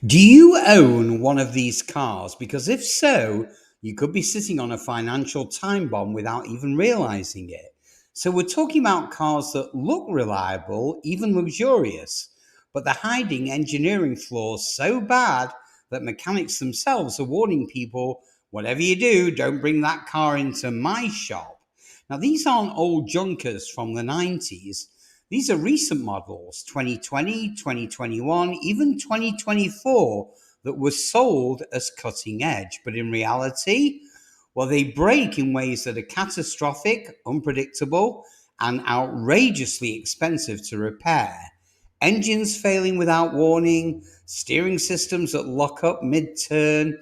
Do you own one of these cars? Because if so, you could be sitting on a financial time bomb without even realizing it. So, we're talking about cars that look reliable, even luxurious, but they're hiding engineering flaws so bad that mechanics themselves are warning people, whatever you do, don't bring that car into my shop. Now, these aren't old junkers from the 90s. These are recent models, 2020, 2021, even 2024, that were sold as cutting edge. But in reality, well, they break in ways that are catastrophic, unpredictable, and outrageously expensive to repair. Engines failing without warning, steering systems that lock up mid-turn,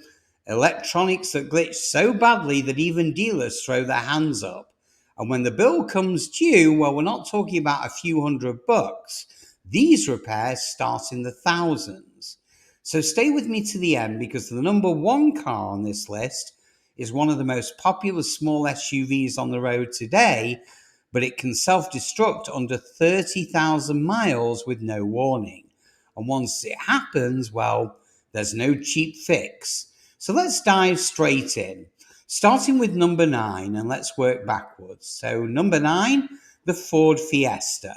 electronics that glitch so badly that even dealers throw their hands up. And when the bill comes due, well, we're not talking about a few $100. These repairs start in the thousands. So stay with me to the end, because the number one car on this list is one of the most popular small SUVs on the road today, but it can self-destruct under 30,000 miles with no warning. And once it happens, well, there's no cheap fix. So let's dive straight in. Starting with number 9, and let's work backwards. So number 9, the Ford Fiesta.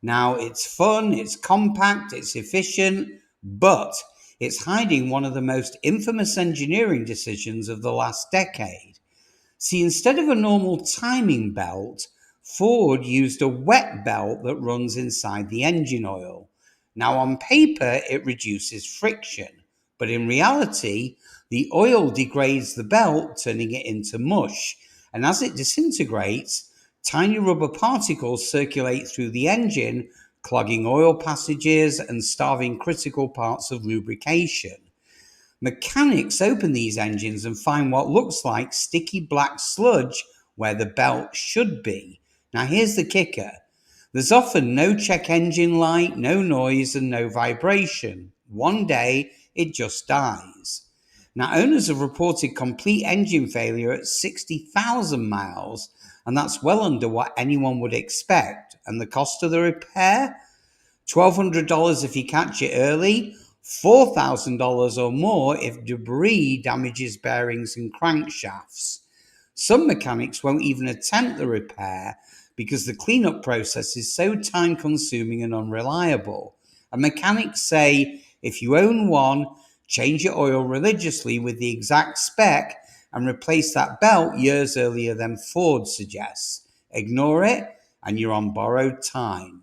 Now, it's fun, it's compact, it's efficient, but it's hiding one of the most infamous engineering decisions of the last decade. See, instead of a normal timing belt, Ford used a wet belt that runs inside the engine oil. Now, on paper, it reduces friction, but in reality, the oil degrades the belt, turning it into mush. And as it disintegrates, tiny rubber particles circulate through the engine, clogging oil passages and starving critical parts of lubrication. Mechanics open these engines and find what looks like sticky black sludge where the belt should be. Now, here's the kicker. There's often no check engine light, no noise, and no vibration. One day, it just dies. Now, owners have reported complete engine failure at 60,000 miles, and that's well under what anyone would expect. And the cost of the repair? $1,200 if you catch it early, $4,000 or more if debris damages bearings and crankshafts. Some mechanics won't even attempt the repair because the cleanup process is so time-consuming and unreliable. And mechanics say, if you own one, change your oil religiously with the exact spec and replace that belt years earlier than Ford suggests. Ignore it, and you're on borrowed time.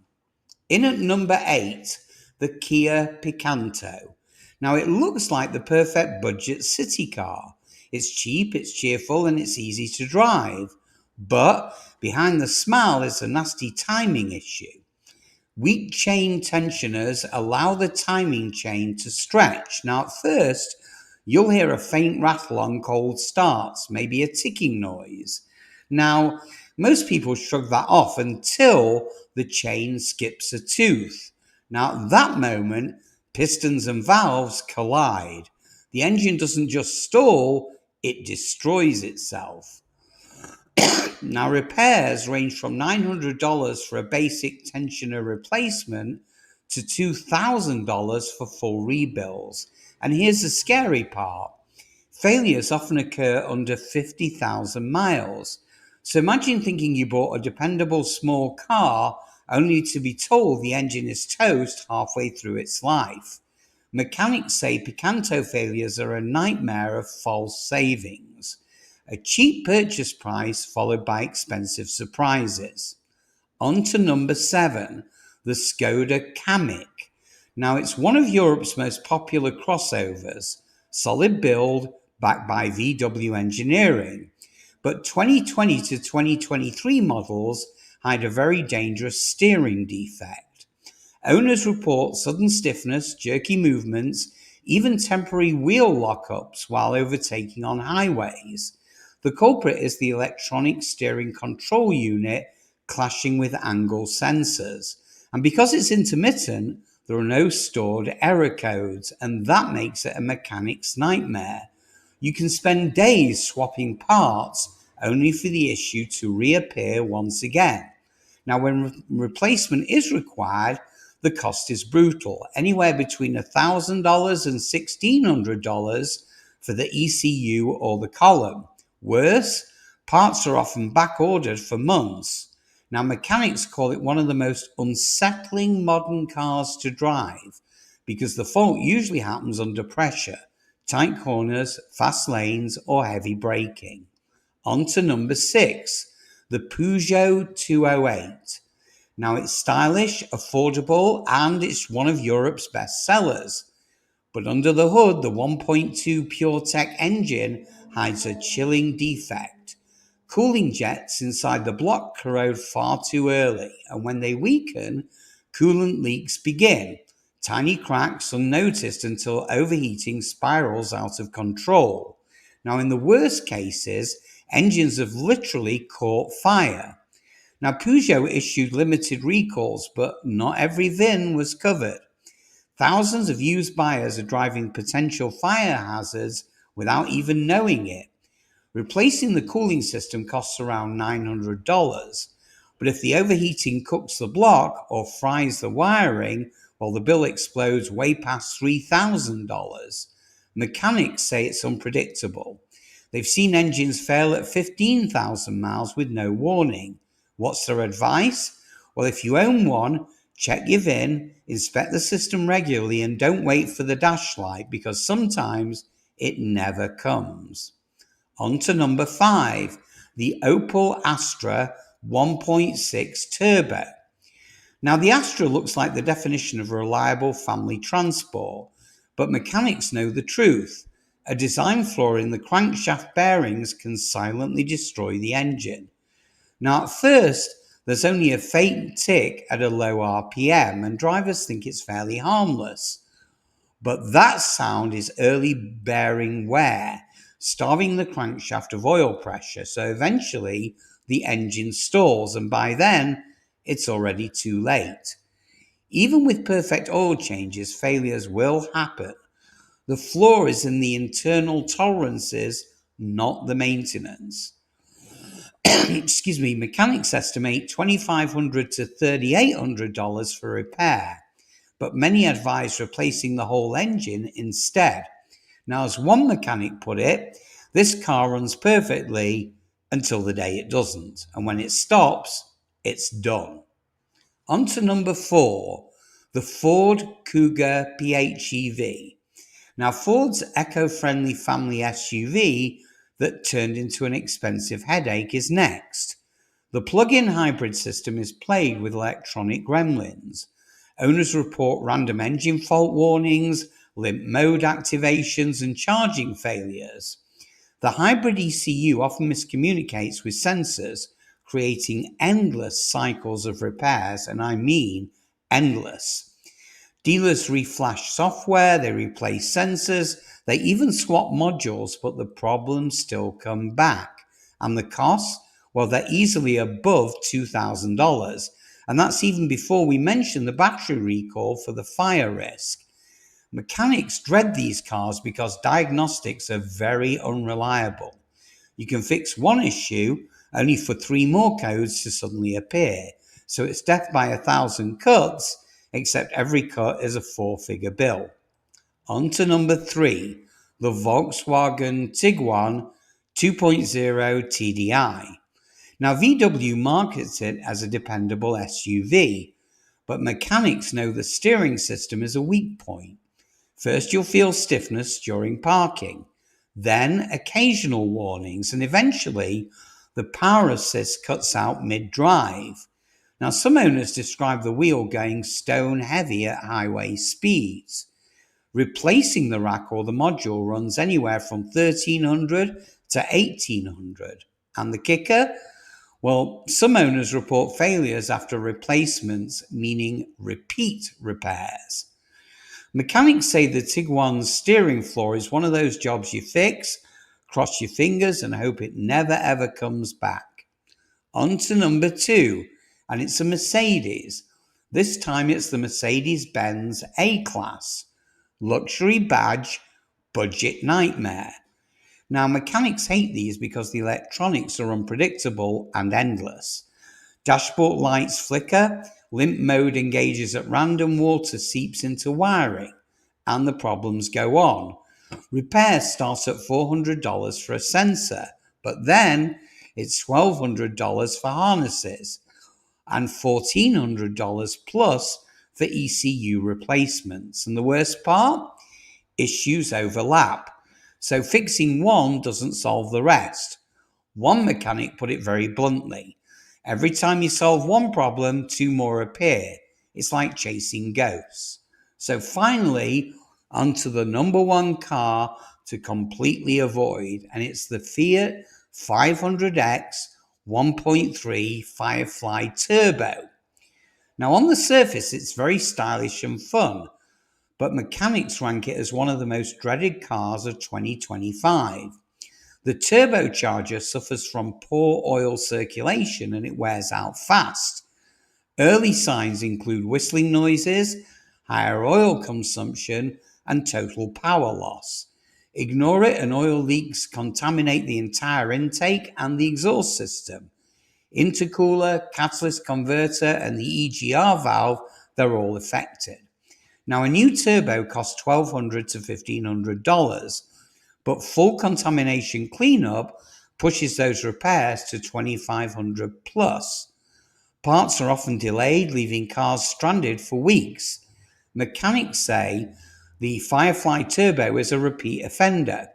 In at number 8, the Kia Picanto. Now, it looks like the perfect budget city car. It's cheap, it's cheerful, and it's easy to drive. But behind the smile is a nasty timing issue. Weak chain tensioners allow the timing chain to stretch. Now, at first, you'll hear a faint rattle on cold starts, maybe a ticking noise. Now, most people shrug that off until the chain skips a tooth. Now, at that moment, pistons and valves collide. The engine doesn't just stall, it destroys itself. Now, repairs range from $900 for a basic tensioner replacement to $2,000 for full rebuilds. And here's the scary part. Failures often occur under 50,000 miles. So imagine thinking you bought a dependable small car only to be told the engine is toast halfway through its life. Mechanics say Picanto failures are a nightmare of false savings. A cheap purchase price followed by expensive surprises. On to number 7, the Skoda Kamiq. Now, it's one of Europe's most popular crossovers, solid build backed by VW engineering. But 2020 to 2023 models hide a very dangerous steering defect. Owners report sudden stiffness, jerky movements, even temporary wheel lockups while overtaking on highways. The culprit is the electronic steering control unit clashing with angle sensors. And because it's intermittent, there are no stored error codes, and that makes it a mechanic's nightmare. You can spend days swapping parts only for the issue to reappear once again. Now, when replacement is required, the cost is brutal, anywhere between $1,000 and $1,600 for the ECU or the column. Worse, parts are often back-ordered for months. Now, mechanics call it one of the most unsettling modern cars to drive because the fault usually happens under pressure, tight corners, fast lanes, or heavy braking. On to number 6, the Peugeot 208. Now, it's stylish, affordable, and it's one of Europe's best sellers. But under the hood, the 1.2 PureTech engine hides a chilling defect. Cooling jets inside the block corrode far too early, and when they weaken, coolant leaks begin. Tiny cracks unnoticed until overheating spirals out of control. Now, in the worst cases, engines have literally caught fire. Now, Peugeot issued limited recalls, but not every VIN was covered. Thousands of used buyers are driving potential fire hazards without even knowing it. Replacing the cooling system costs around $900, but if the overheating cooks the block or fries the wiring, well, the bill explodes way past $3,000. Mechanics say it's unpredictable. They've seen engines fail at 15,000 miles with no warning. What's their advice? Well, if you own one, check your VIN, inspect the system regularly, and don't wait for the dash light because sometimes it never comes. On to number 5, the Opel Astra 1.6 Turbo. Now, the Astra looks like the definition of a reliable family transport, but mechanics know the truth. A design flaw in the crankshaft bearings can silently destroy the engine. Now, at first, there's only a faint tick at a low RPM, and drivers think it's fairly harmless. But that sound is early bearing wear, starving the crankshaft of oil pressure, so eventually the engine stalls, and by then, it's already too late. Even with perfect oil changes, failures will happen. The flaw is in the internal tolerances, not the maintenance. Mechanics estimate $2,500 to $3,800 for repair, but many advise replacing the whole engine instead. Now, as one mechanic put it, this car runs perfectly until the day it doesn't, and when it stops, it's done. On to number 4, the Ford Kuga PHEV. Now, Ford's eco-friendly family SUV that turned into an expensive headache is next. The plug-in hybrid system is plagued with electronic gremlins. Owners report random engine fault warnings, limp mode activations, and charging failures. The hybrid ECU often miscommunicates with sensors, creating endless cycles of repairs, and I mean endless. Dealers reflash software, they replace sensors, they even swap modules, but the problems still come back. And the costs? Well, they're easily above $2,000. And that's even before we mention the battery recall for the fire risk. Mechanics dread these cars because diagnostics are very unreliable. You can fix one issue only for 3 more codes to suddenly appear. So it's death by 1,000 cuts, except every cut is a 4-figure bill. On to number 3, the Volkswagen Tiguan 2.0 TDI. Now, VW markets it as a dependable SUV, but mechanics know the steering system is a weak point. First, you'll feel stiffness during parking, then occasional warnings, and eventually the power assist cuts out mid-drive. Now, some owners describe the wheel going stone heavy at highway speeds. Replacing the rack or the module runs anywhere from $1,300 to $1,800. And the kicker? Well, some owners report failures after replacements, meaning repeat repairs. Mechanics say the Tiguan's steering flaw is one of those jobs you fix, cross your fingers, and hope it never ever comes back. On to number 2, and it's a Mercedes. This time it's the Mercedes-Benz A-Class. Luxury badge, budget nightmare. Now, mechanics hate these because the electronics are unpredictable and endless. Dashboard lights flicker, limp mode engages at random, water seeps into wiring, and the problems go on. Repairs start at $400 for a sensor, but then it's $1,200 for harnesses and $1,400 plus for ECU replacements. And the worst part? Issues overlap. So fixing one doesn't solve the rest. One mechanic put it very bluntly: every time you solve one problem, two more appear. It's like chasing ghosts. So finally, onto the number one car to completely avoid, and it's the Fiat 500X 1.3 Firefly Turbo. Now, on the surface, it's very stylish and fun, but mechanics rank it as one of the most dreaded cars of 2025. The turbocharger suffers from poor oil circulation and it wears out fast. Early signs include whistling noises, higher oil consumption, and total power loss. Ignore it and oil leaks contaminate the entire intake and the exhaust system. Intercooler, catalyst converter, and the EGR valve, they're all affected. Now, a new turbo costs $1,200 to $1,500, but full contamination cleanup pushes those repairs to $2,500 plus. Parts are often delayed, leaving cars stranded for weeks. Mechanics say the Firefly Turbo is a repeat offender.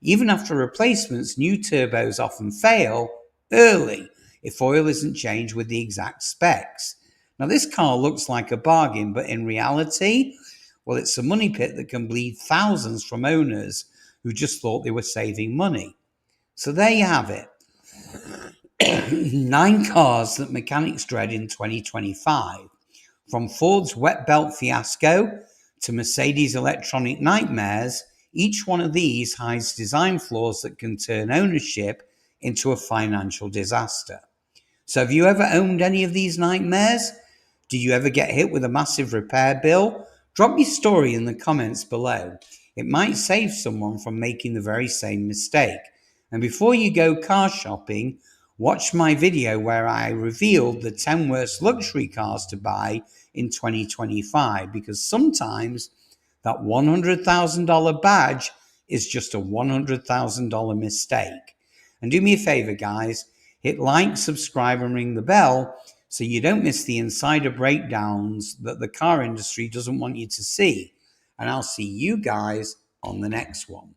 Even after replacements, new turbos often fail early if oil isn't changed with the exact specs. Now, this car looks like a bargain, but in reality, well, it's a money pit that can bleed thousands from owners who just thought they were saving money. So there you have it. 9 cars that mechanics dread in 2025. From Ford's wet belt fiasco to Mercedes' electronic nightmares, each one of these hides design flaws that can turn ownership into a financial disaster. So have you ever owned any of these nightmares? Did you ever get hit with a massive repair bill? Drop your story in the comments below. It might save someone from making the very same mistake. And before you go car shopping, watch my video where I revealed the 10 worst luxury cars to buy in 2025, because sometimes that $100,000 badge is just a $100,000 mistake. And do me a favor, guys, hit like, subscribe, and ring the bell so you don't miss the insider breakdowns that the car industry doesn't want you to see. And I'll see you guys on the next one.